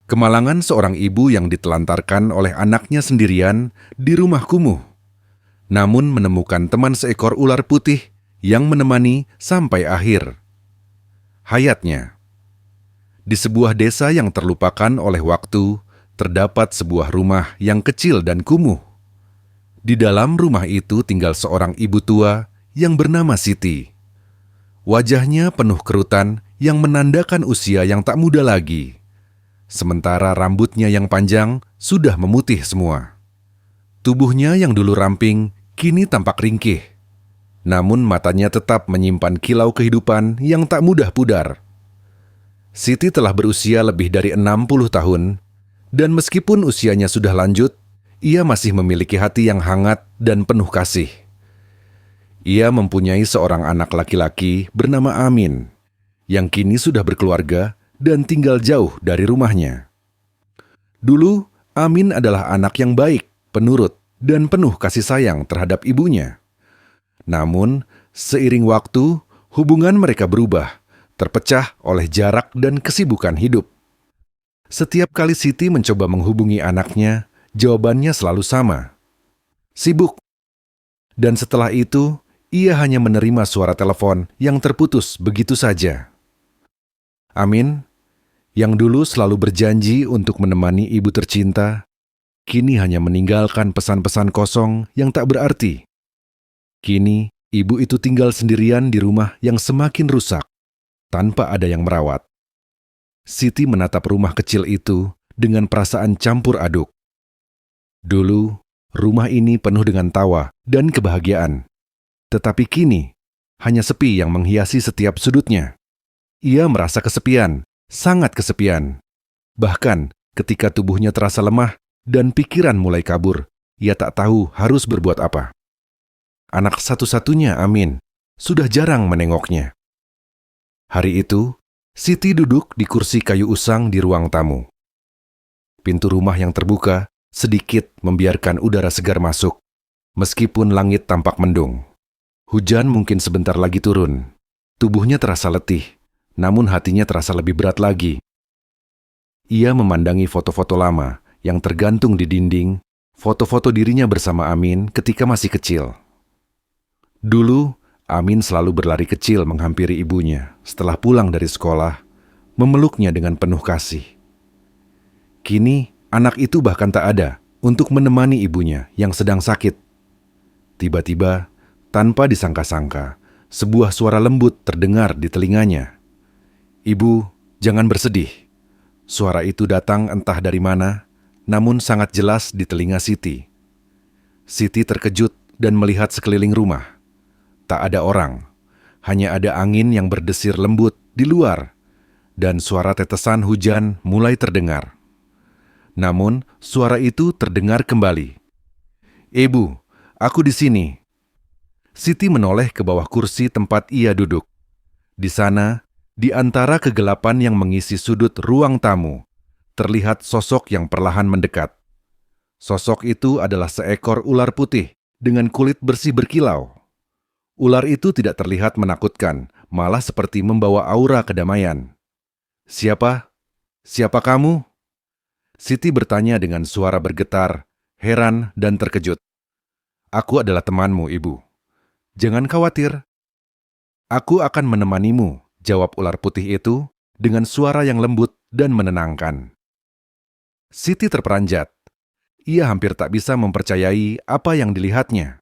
Kemalangan seorang ibu yang ditelantarkan oleh anaknya sendirian di rumah kumuh, namun menemukan teman seekor ular putih yang menemani sampai akhir hayatnya. Di sebuah desa yang terlupakan oleh waktu, terdapat sebuah rumah yang kecil dan kumuh. Di dalam rumah itu tinggal seorang ibu tua yang bernama Siti. Wajahnya penuh kerutan yang menandakan usia yang tak muda lagi. Sementara rambutnya yang panjang sudah memutih semua. Tubuhnya yang dulu ramping kini tampak ringkih. Namun matanya tetap menyimpan kilau kehidupan yang tak mudah pudar. Siti telah berusia lebih dari 60 tahun, dan meskipun usianya sudah lanjut, ia masih memiliki hati yang hangat dan penuh kasih. Ia mempunyai seorang anak laki-laki bernama Amin, yang kini sudah berkeluarga dan tinggal jauh dari rumahnya. Dulu, Amin adalah anak yang baik, penurut, dan penuh kasih sayang terhadap ibunya. Namun, seiring waktu, hubungan mereka berubah, terpecah oleh jarak dan kesibukan hidup. Setiap kali Siti mencoba menghubungi anaknya, jawabannya selalu sama. Sibuk. Dan setelah itu, ia hanya menerima suara telepon yang terputus begitu saja. Amin, yang dulu selalu berjanji untuk menemani ibu tercinta, kini hanya meninggalkan pesan-pesan kosong yang tak berarti. Kini, ibu itu tinggal sendirian di rumah yang semakin rusak, tanpa ada yang merawat. Siti menatap rumah kecil itu dengan perasaan campur aduk. Dulu, rumah ini penuh dengan tawa dan kebahagiaan. Tetapi kini, hanya sepi yang menghiasi setiap sudutnya. Ia merasa kesepian, sangat kesepian. Bahkan, ketika tubuhnya terasa lemah dan pikiran mulai kabur, ia tak tahu harus berbuat apa. Anak satu-satunya, Amin, sudah jarang menengoknya. Hari itu, Siti duduk di kursi kayu usang di ruang tamu. Pintu rumah yang terbuka sedikit membiarkan udara segar masuk, meskipun langit tampak mendung. Hujan mungkin sebentar lagi turun. Tubuhnya terasa letih, namun hatinya terasa lebih berat lagi. Ia memandangi foto-foto lama yang tergantung di dinding, foto-foto dirinya bersama Amin ketika masih kecil. Dulu, Amin selalu berlari kecil menghampiri ibunya setelah pulang dari sekolah, memeluknya dengan penuh kasih. Kini, anak itu bahkan tak ada untuk menemani ibunya yang sedang sakit. Tiba-tiba, tanpa disangka-sangka, sebuah suara lembut terdengar di telinganya. "Ibu, jangan bersedih." Suara itu datang entah dari mana, namun sangat jelas di telinga Siti. Siti terkejut dan melihat sekeliling rumah. Tak ada orang, hanya ada angin yang berdesir lembut di luar, dan suara tetesan hujan mulai terdengar. Namun, suara itu terdengar kembali. "Ibu, aku di sini." Siti menoleh ke bawah kursi tempat ia duduk. Di sana, di antara kegelapan yang mengisi sudut ruang tamu, terlihat sosok yang perlahan mendekat. Sosok itu adalah seekor ular putih dengan kulit bersih berkilau. Ular itu tidak terlihat menakutkan, malah seperti membawa aura kedamaian. "Siapa? Siapa kamu?" Siti bertanya dengan suara bergetar, heran dan terkejut. "Aku adalah temanmu, Ibu. Jangan khawatir. Aku akan menemanimu," jawab ular putih itu dengan suara yang lembut dan menenangkan. Siti terperanjat. Ia hampir tak bisa mempercayai apa yang dilihatnya.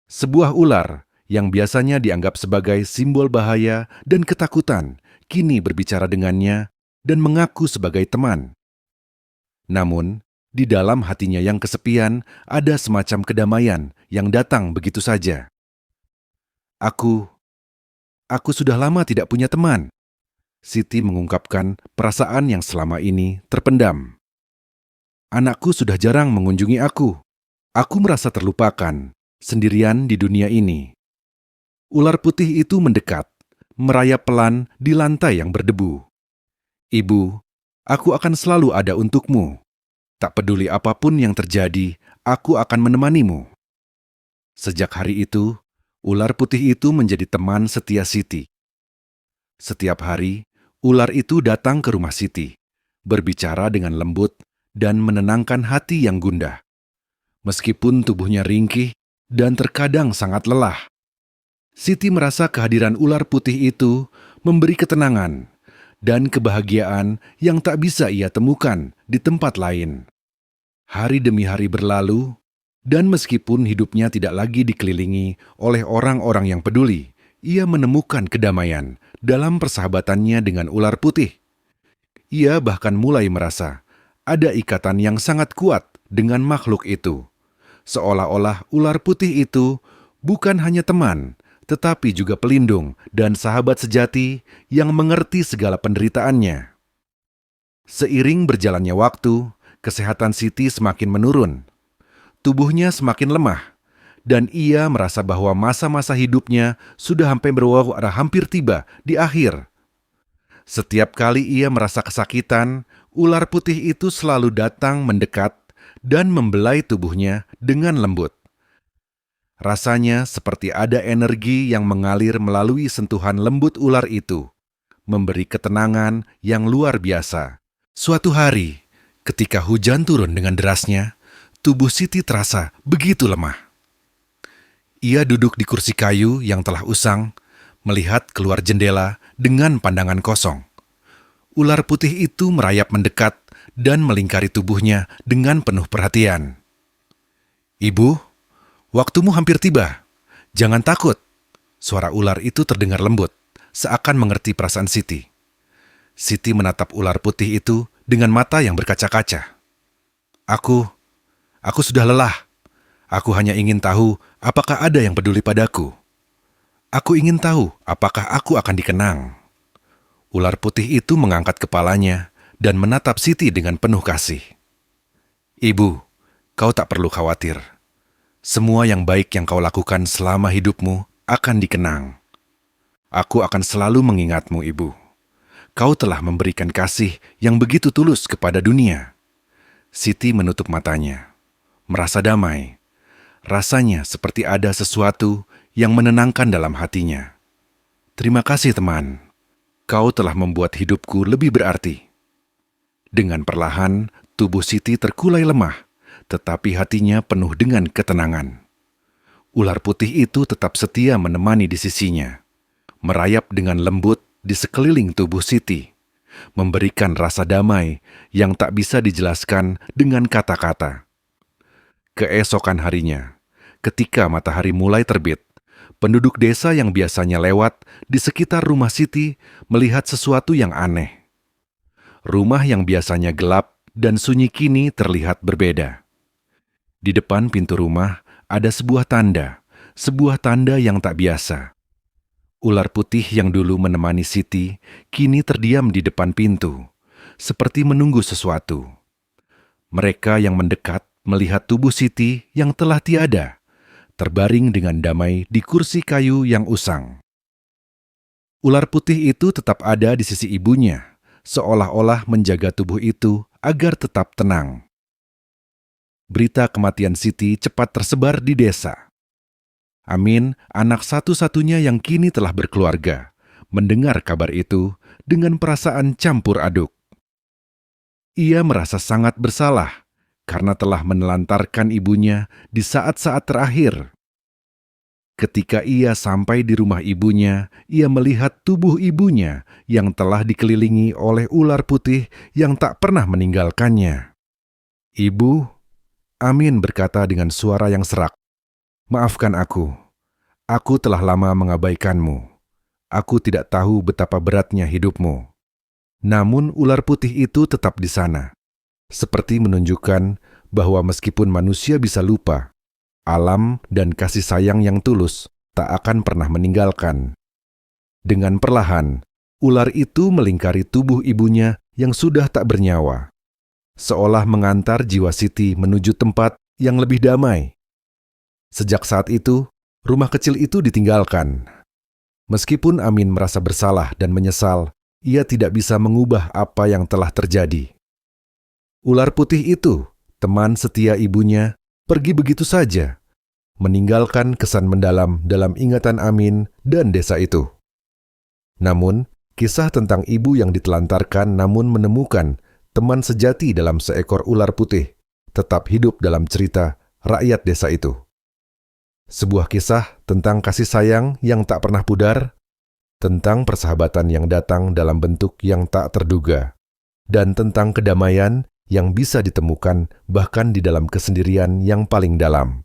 Sebuah ular yang biasanya dianggap sebagai simbol bahaya dan ketakutan, kini berbicara dengannya dan mengaku sebagai teman. Namun, di dalam hatinya yang kesepian, ada semacam kedamaian yang datang begitu saja. Aku sudah lama tidak punya teman." Siti mengungkapkan perasaan yang selama ini terpendam. "Anakku sudah jarang mengunjungi aku. Aku merasa terlupakan, sendirian di dunia ini." Ular putih itu mendekat, merayap pelan di lantai yang berdebu. "Ibu, aku akan selalu ada untukmu. Tak peduli apapun yang terjadi, aku akan menemanimu." Sejak hari itu, ular putih itu menjadi teman setia Siti. Setiap hari, ular itu datang ke rumah Siti, berbicara dengan lembut, dan menenangkan hati yang gundah. Meskipun tubuhnya ringkih dan terkadang sangat lelah, Siti merasa kehadiran ular putih itu memberi ketenangan dan kebahagiaan yang tak bisa ia temukan di tempat lain. Hari demi hari berlalu, dan meskipun hidupnya tidak lagi dikelilingi oleh orang-orang yang peduli, ia menemukan kedamaian dalam persahabatannya dengan ular putih. Ia bahkan mulai merasa ada ikatan yang sangat kuat dengan makhluk itu. Seolah-olah ular putih itu bukan hanya teman, tetapi juga pelindung dan sahabat sejati yang mengerti segala penderitaannya. Seiring berjalannya waktu, kesehatan Siti semakin menurun. Tubuhnya semakin lemah, dan ia merasa bahwa masa-masa hidupnya sudah hampir tiba di akhir. Setiap kali ia merasa kesakitan, ular putih itu selalu datang mendekat dan membelai tubuhnya dengan lembut. Rasanya seperti ada energi yang mengalir melalui sentuhan lembut ular itu, memberi ketenangan yang luar biasa. Suatu hari, ketika hujan turun dengan derasnya, tubuh Siti terasa begitu lemah. Ia duduk di kursi kayu yang telah usang, melihat keluar jendela dengan pandangan kosong. Ular putih itu merayap mendekat dan melingkari tubuhnya dengan penuh perhatian. "Ibu, waktumu hampir tiba. Jangan takut." Suara ular itu terdengar lembut, seakan mengerti perasaan Siti. Siti menatap ular putih itu dengan mata yang berkaca-kaca. Aku sudah lelah. Aku hanya ingin tahu apakah ada yang peduli padaku. Aku ingin tahu apakah aku akan dikenang." Ular putih itu mengangkat kepalanya dan menatap Siti dengan penuh kasih. "Ibu, kau tak perlu khawatir. Semua yang baik yang kau lakukan selama hidupmu akan dikenang. Aku akan selalu mengingatmu, Ibu. Kau telah memberikan kasih yang begitu tulus kepada dunia." Siti menutup matanya, merasa damai. Rasanya seperti ada sesuatu yang menenangkan dalam hatinya. "Terima kasih, teman. Kau telah membuat hidupku lebih berarti." Dengan perlahan, tubuh Siti terkulai lemah, tetapi hatinya penuh dengan ketenangan. Ular putih itu tetap setia menemani di sisinya, merayap dengan lembut di sekeliling tubuh Siti, memberikan rasa damai yang tak bisa dijelaskan dengan kata-kata. Keesokan harinya, ketika matahari mulai terbit, penduduk desa yang biasanya lewat di sekitar rumah Siti melihat sesuatu yang aneh. Rumah yang biasanya gelap dan sunyi kini terlihat berbeda. Di depan pintu rumah ada sebuah tanda yang tak biasa. Ular putih yang dulu menemani Siti kini terdiam di depan pintu, seperti menunggu sesuatu. Mereka yang mendekat melihat tubuh Siti yang telah tiada, terbaring dengan damai di kursi kayu yang usang. Ular putih itu tetap ada di sisi ibunya, seolah-olah menjaga tubuh itu agar tetap tenang. Berita kematian Siti cepat tersebar di desa. Amin, anak satu-satunya yang kini telah berkeluarga, mendengar kabar itu dengan perasaan campur aduk. Ia merasa sangat bersalah karena telah menelantarkan ibunya di saat-saat terakhir. Ketika ia sampai di rumah ibunya, ia melihat tubuh ibunya yang telah dikelilingi oleh ular putih yang tak pernah meninggalkannya. "Ibu," Amin berkata dengan suara yang serak, "maafkan aku. Aku telah lama mengabaikanmu. Aku tidak tahu betapa beratnya hidupmu." Namun ular putih itu tetap di sana, seperti menunjukkan bahwa meskipun manusia bisa lupa, alam dan kasih sayang yang tulus tak akan pernah meninggalkan. Dengan perlahan, ular itu melingkari tubuh ibunya yang sudah tak bernyawa, seolah mengantar jiwa Siti menuju tempat yang lebih damai. Sejak saat itu, rumah kecil itu ditinggalkan. Meskipun Amin merasa bersalah dan menyesal, ia tidak bisa mengubah apa yang telah terjadi. Ular putih itu, teman setia ibunya, pergi begitu saja, meninggalkan kesan mendalam dalam ingatan Amin dan desa itu. Namun, kisah tentang ibu yang ditelantarkan namun menemukan teman sejati dalam seekor ular putih, tetap hidup dalam cerita rakyat desa itu. Sebuah kisah tentang kasih sayang yang tak pernah pudar, tentang persahabatan yang datang dalam bentuk yang tak terduga, dan tentang kedamaian yang bisa ditemukan bahkan di dalam kesendirian yang paling dalam.